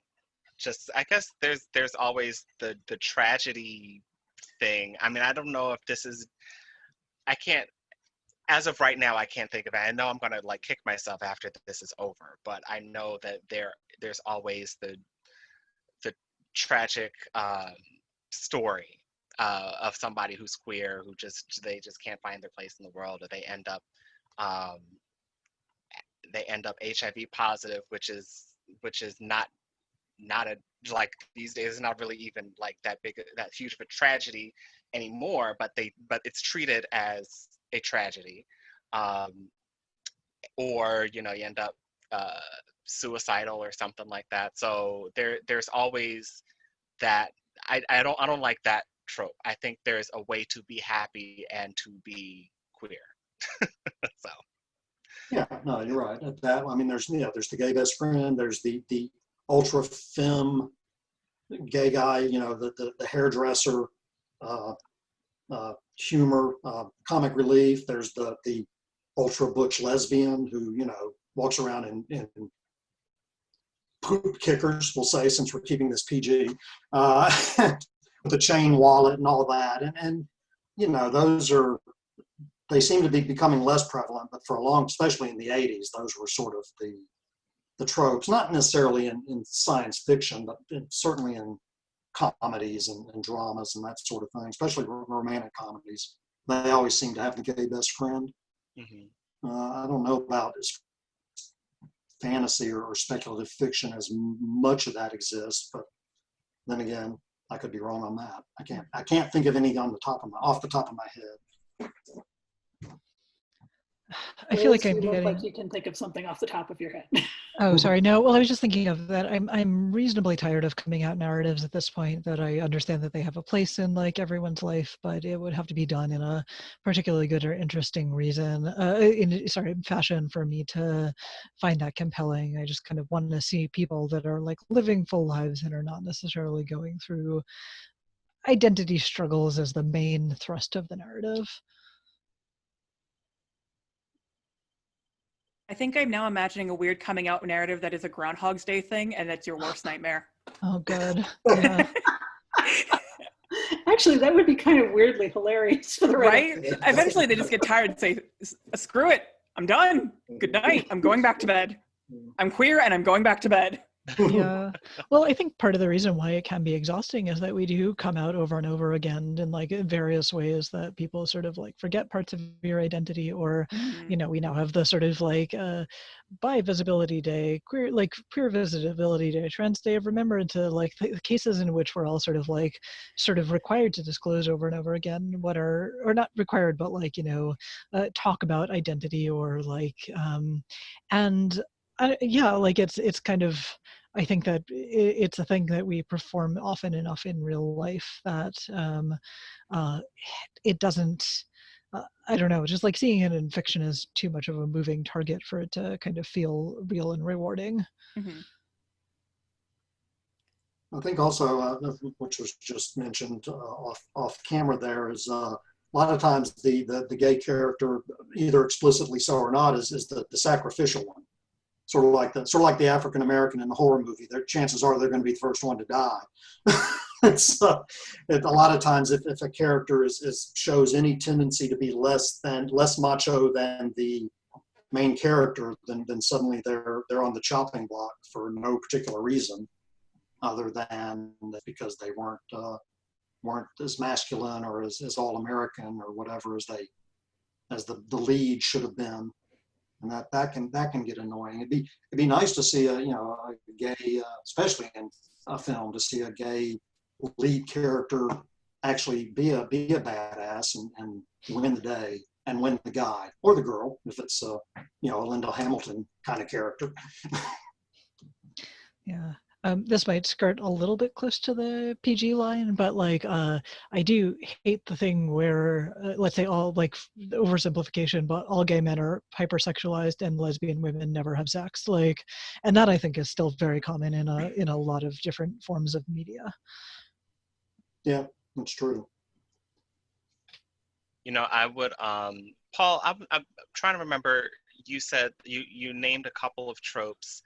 just, I guess there's always the tragedy thing. I mean, I don't know if this is, I can't, as of right now, I can't think of it. I know I'm gonna like kick myself after this is over, but I know that there's always the tragic story of somebody who's queer, who they just can't find their place in the world, or they end up HIV positive, which is not a, like, these days is not really even like that huge of a tragedy anymore, but it's treated as a tragedy, or you end up suicidal or something like that. So there's always that. I don't like that trope. I think there's a way to be happy and to be queer. So Yeah, no, you're right. That, I mean, there's the gay best friend. There's the ultra femme gay guy. The hairdresser, humor, comic relief. There's the ultra butch lesbian who walks around in poop kickers, we'll say, since we're keeping this PG, with a chain wallet and all that. And they seem to be becoming less prevalent, but for a long, especially in the 80s, those were sort of the tropes, not necessarily in science fiction, but certainly in comedies and dramas and that sort of thing, especially romantic comedies. They always seem to have the gay best friend. Mm-hmm. I don't know about fantasy or speculative fiction as much of that exists, but then again, I could be wrong on that. I can't think of any off the top of my head. I feel like Liz, I'm you look getting. like you can think of something off the top of your head. Oh, sorry. No. Well, I was just thinking of that. I'm reasonably tired of coming out narratives at this point. That I understand that they have a place in like everyone's life, but it would have to be done in a particularly good or interesting fashion for me to find that compelling. I just kind of want to see people that are like living full lives and are not necessarily going through identity struggles as the main thrust of the narrative. I think I'm now imagining a weird coming out narrative that is a Groundhog's Day thing, and that's your worst nightmare. Oh, good. Yeah. Actually, that would be kind of weirdly hilarious for the Right? Eventually they just get tired and say, screw it, I'm done. Good night. I'm going back to bed. I'm queer and I'm going back to bed. Yeah. Well, I think part of the reason why it can be exhausting is that we do come out over and over again in like various ways that people sort of like forget parts of your identity, or we now have the sort of like bi visibility day, queer visibility day, trans day of remembrance, to like the cases in which we're all sort of required to disclose over and over again what are, or not required, but like talk about identity, or like it's kind of, I think that it's a thing that we perform often enough in real life that it doesn't, I don't know, just like seeing it in fiction is too much of a moving target for it to kind of feel real and rewarding. Mm-hmm. I think also, which was just mentioned off camera there, is a lot of times the gay character, either explicitly so or not, is the sacrificial one. Sort of like the African American in the horror movie. Their chances are they're going to be the first one to die. It's a lot of times if a character shows any tendency to be less macho than the main character, then suddenly they're on the chopping block for no particular reason, other than because they weren't as masculine or as all American or whatever as the lead should have been. And that can get annoying. It'd be nice to see a gay, especially in a film, to see a gay lead character actually be a badass and win the day and win the guy or the girl if it's a Linda Hamilton kind of character. Yeah. This might skirt a little bit close to the PG line, but like I do hate the thing where let's say all like oversimplification, but all gay men are hypersexualized and lesbian women never have sex. Like, and that I think is still very common in a lot of different forms of media. Yeah, that's true. I would, Paul, I'm trying to remember. You said you named a couple of tropes.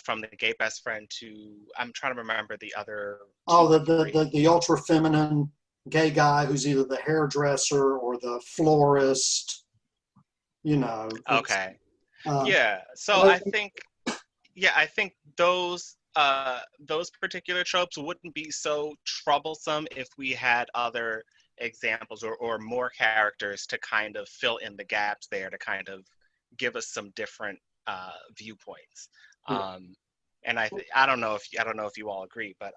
From the gay best friend to, I'm trying to remember the other. Oh, the ultra feminine gay guy who's either the hairdresser or the florist, you know. Okay. Uh, Yeah. So but I think, yeah, I think those particular tropes wouldn't be so troublesome if we had other examples or more characters to kind of fill in the gaps there, to kind of give us some different viewpoints. And I don't know if you all agree, but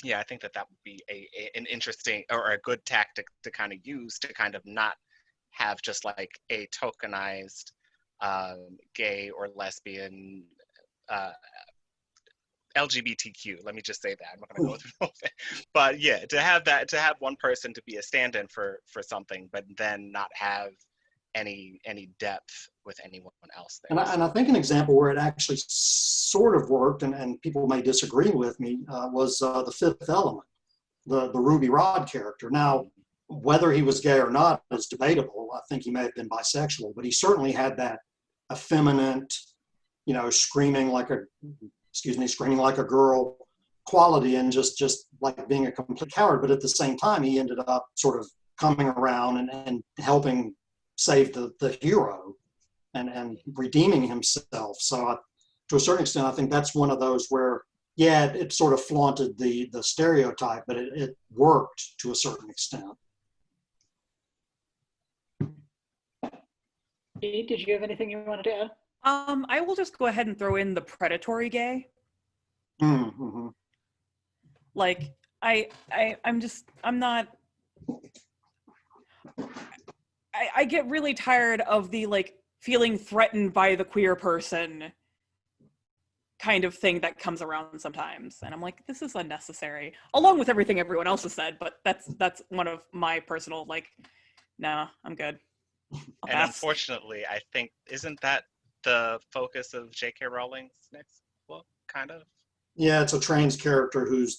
yeah, I think that would be an interesting or a good tactic to kind of use, to kind of not have just like a tokenized gay or lesbian LGBTQ. Let me just say that. I'm not gonna go through the whole thing. But yeah, to have one person to be a stand-in for something, but then not have any depth with anyone else there. And I think an example where it actually sort of worked, and people may disagree with me, was The Fifth Element, the Ruby Rod character. Now, whether he was gay or not is debatable. I think he may have been bisexual, but he certainly had that effeminate, you know, screaming like a girl quality, and just like being a complete coward. But at the same time, he ended up sort of coming around and helping save the hero and redeeming himself. So to a certain extent, I think that's one of those where, yeah, it sort of flaunted the stereotype, but it worked to a certain extent. Dee, did you have anything you wanted to add? I will just go ahead and throw in the predatory gay. Mm-hmm. Like, I get really tired of the like feeling threatened by the queer person kind of thing that comes around sometimes. And I'm like, this is unnecessary, along with everything everyone else has said, but that's one of my personal, like, no, I'm good. I'll And pass. unfortunately, I think, isn't that the focus of J.K. Rowling's next book, kind of? Yeah, it's a trans character who's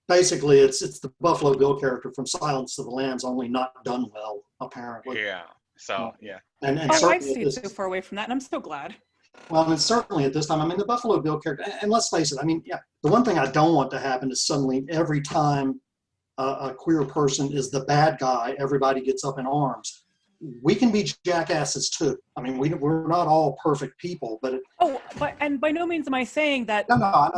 basically it's the Buffalo Bill character from Silence of the Lambs, only not done well, apparently. Yeah. So yeah. And I certainly stayed so far away from that, and I'm so glad. well, and certainly at this time, I mean, the Buffalo Bill character, and let's face it, I mean, yeah, the one thing I don't want to happen is suddenly every time a queer person is the bad guy, everybody gets up in arms. We can be jackasses too. I mean, we're not all perfect people, but and by no means am I saying that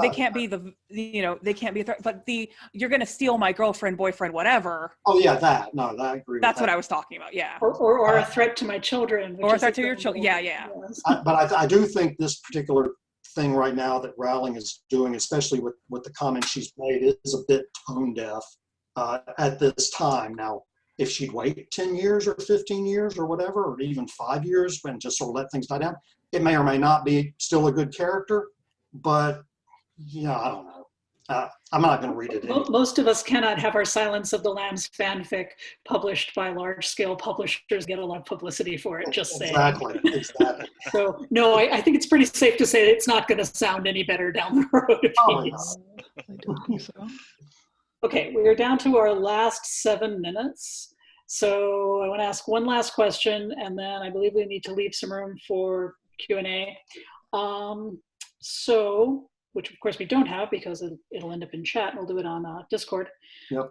they can't be they can't be a threat, but you're going to steal my girlfriend, boyfriend, whatever. Oh yeah, I agree. That's what I was talking about. Yeah. Or a threat to my children. Or a threat to your children. Yeah. Yes. But I do think this particular thing right now that Rowling is doing, especially with the comments she's made, is a bit tone deaf at this time. Now, if she'd wait 10 years or 15 years or whatever, or even 5 years and just sort of let things die down, it may or may not be still a good character, but yeah, I don't know. I'm not going to read it anyway. Most of us cannot have our Silence of the Lambs fanfic published by large-scale publishers, get a lot of publicity for it, just saying. Exactly. So, no, I think it's pretty safe to say that it's not going to sound any better down the road. Oh, no. I don't think so. Okay, we are down to our last 7 minutes. So I want to ask one last question, and then I believe we need to leave some room for Q&A. Which of course we don't have because it'll end up in chat, and we'll do it on Discord. Yep.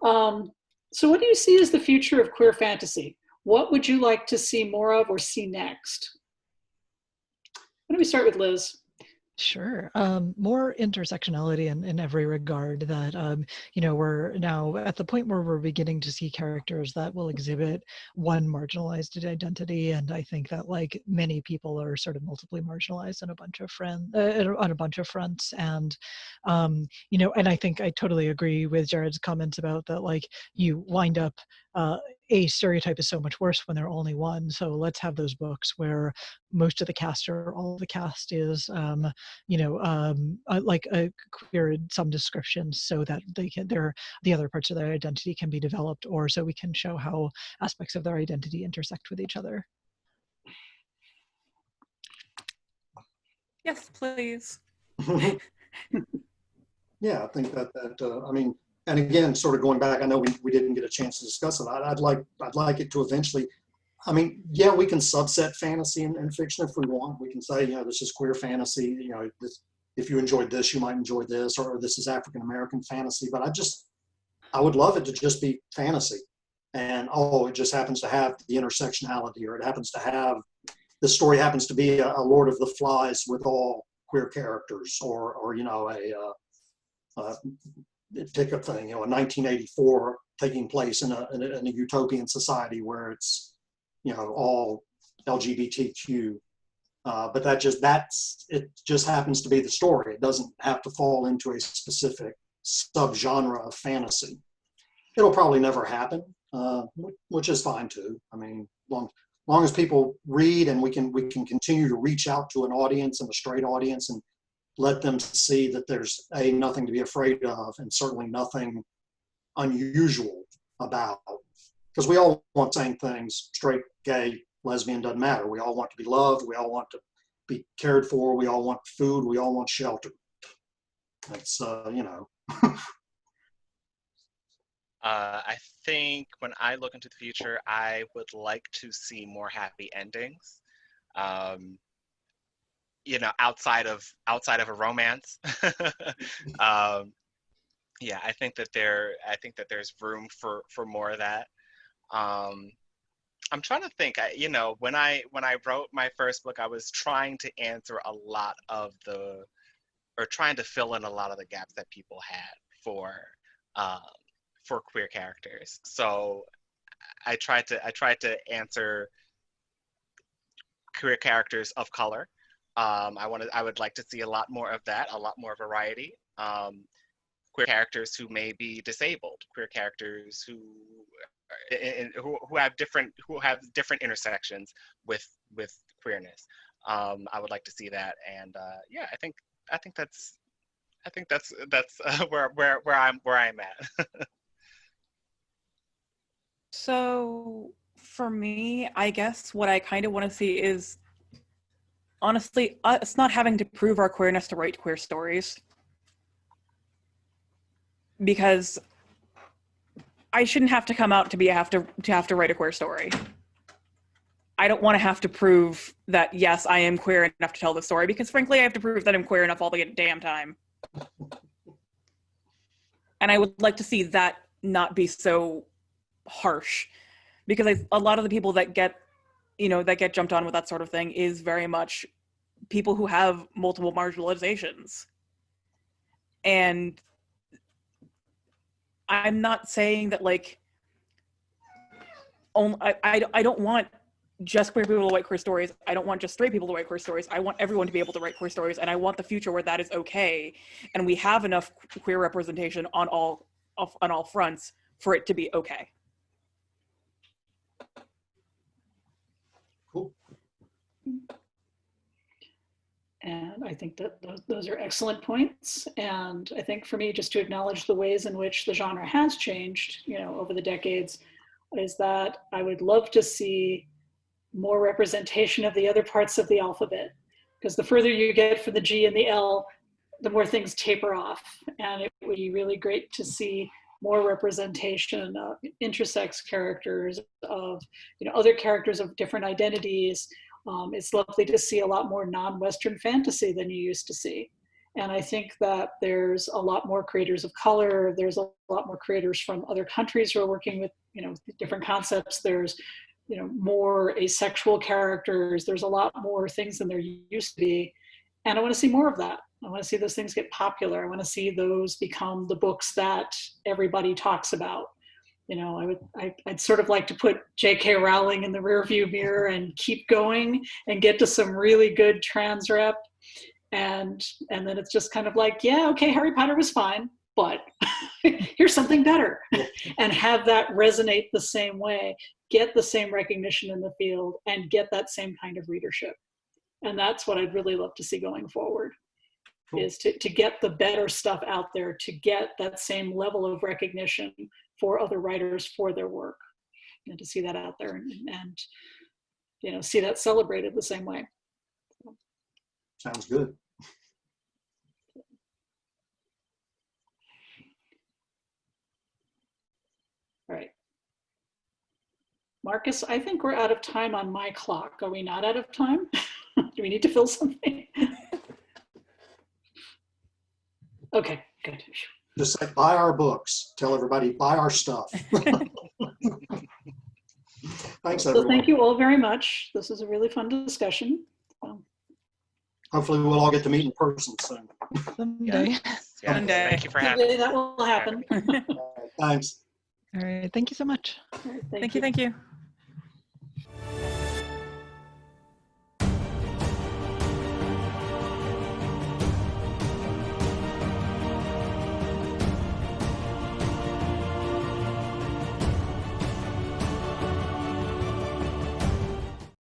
So what do you see as the future of queer fantasy? What would you like to see more of or see next? Why don't we start with Liz? Sure. More intersectionality in every regard that, we're now at the point where we're beginning to see characters that will exhibit one marginalized identity. And I think that like many people are sort of multiply marginalized on a bunch of fronts. And, and I think I totally agree with Jarrod's comments about that, like you wind up, a stereotype is so much worse when there are only one. So let's have those books where most of the cast or all of the cast is, like a queer in some descriptions, so that the other parts of their identity can be developed, or so we can show how aspects of their identity intersect with each other. Yes, please. Yeah, I think that I mean, and again, sort of going back, I know we didn't get a chance to discuss it. I'd like it to eventually, I mean, yeah, we can subset fantasy and fiction if we want. We can say, this is queer fantasy, if you enjoyed this, you might enjoy this, or this is African-American fantasy. But I would love it to just be fantasy. And, oh, it just happens to have the intersectionality, or it happens to have, the story happens to be a Lord of the Flies with all queer characters, or you know, pick a thing, you know, a 1984 taking place in a utopian society where it's, you know, all LGBTQ. But it just happens to be the story. It doesn't have to fall into a specific subgenre of fantasy. It'll probably never happen, which is fine too. I mean, long as people read, and we can continue to reach out to an audience, and a straight audience, and let them see that there's nothing to be afraid of, and certainly nothing unusual about. Because we all want the same things, straight, gay, lesbian, doesn't matter. We all want to be loved. We all want to be cared for. We all want food. We all want shelter. That's, you know. I think when I look into the future, I would like to see more happy endings. You know, outside of a romance. Yeah, I think that there's room for more of that. I'm trying to think. You know, when I wrote my first book, I was trying to answer a lot of trying to fill in a lot of the gaps that people had for queer characters. So I tried to answer queer characters of color. I would like to see a lot more of that, a lot more variety. Queer characters who may be disabled, queer characters who have different intersections with queerness. I would like to see that, and yeah, I think that's where I'm at. So for me, I guess what I kind of want to see is, honestly, us not having to prove our queerness to write queer stories. Because I shouldn't have to come out to have to write a queer story. I don't want to have to prove that, yes, I am queer enough to tell the story, because frankly, I have to prove that I'm queer enough all the damn time. And I would like to see that not be so harsh, because a lot of the people that get jumped on with that sort of thing is very much people who have multiple marginalizations. And I'm not saying that, like, I don't want just queer people to write queer stories. I don't want just straight people to write queer stories. I want everyone to be able to write queer stories, and I want the future where that is okay, and we have enough queer representation on all fronts for it to be okay. Cool. And I think that those are excellent points. And I think for me, just to acknowledge the ways in which the genre has changed, you know, over the decades, is that I would love to see more representation of the other parts of the alphabet. Because the further you get from the G and the L, the more things taper off. And it would be really great to see more representation of intersex characters, of, you know, other characters of different identities. It's lovely to see a lot more non-Western fantasy than you used to see. And I think that there's a lot more creators of color. There's a lot more creators from other countries who are working with, you know, different concepts. There's, you know, more asexual characters. There's a lot more things than there used to be. And I want to see more of that. I want to see those things get popular. I want to see those become the books that everybody talks about. You know, I'd sort of like to put J.K. Rowling in the rearview mirror and keep going and get to some really good trans rep. And then it's just kind of like, yeah, okay, Harry Potter was fine, but here's something better. And have that resonate the same way, get the same recognition in the field, and get that same kind of readership. And that's what I'd really love to see going forward. Cool. Is to get the better stuff out there, to get that same level of recognition for other writers for their work, and to see that out there and you know, see that celebrated the same way. Sounds good. All right. Marcus, I think we're out of time on my clock. Are we not out of time? Do we need to fill something? Okay, good. Just say, buy our books. Tell everybody, buy our stuff. Thanks, So everyone. thank you all very much. This is a really fun discussion. Hopefully we'll all get to meet in person soon. Someday. Yes, Someday. thank you for having me. That will happen. Thanks. All right. Thank you so much. All right, Thank you.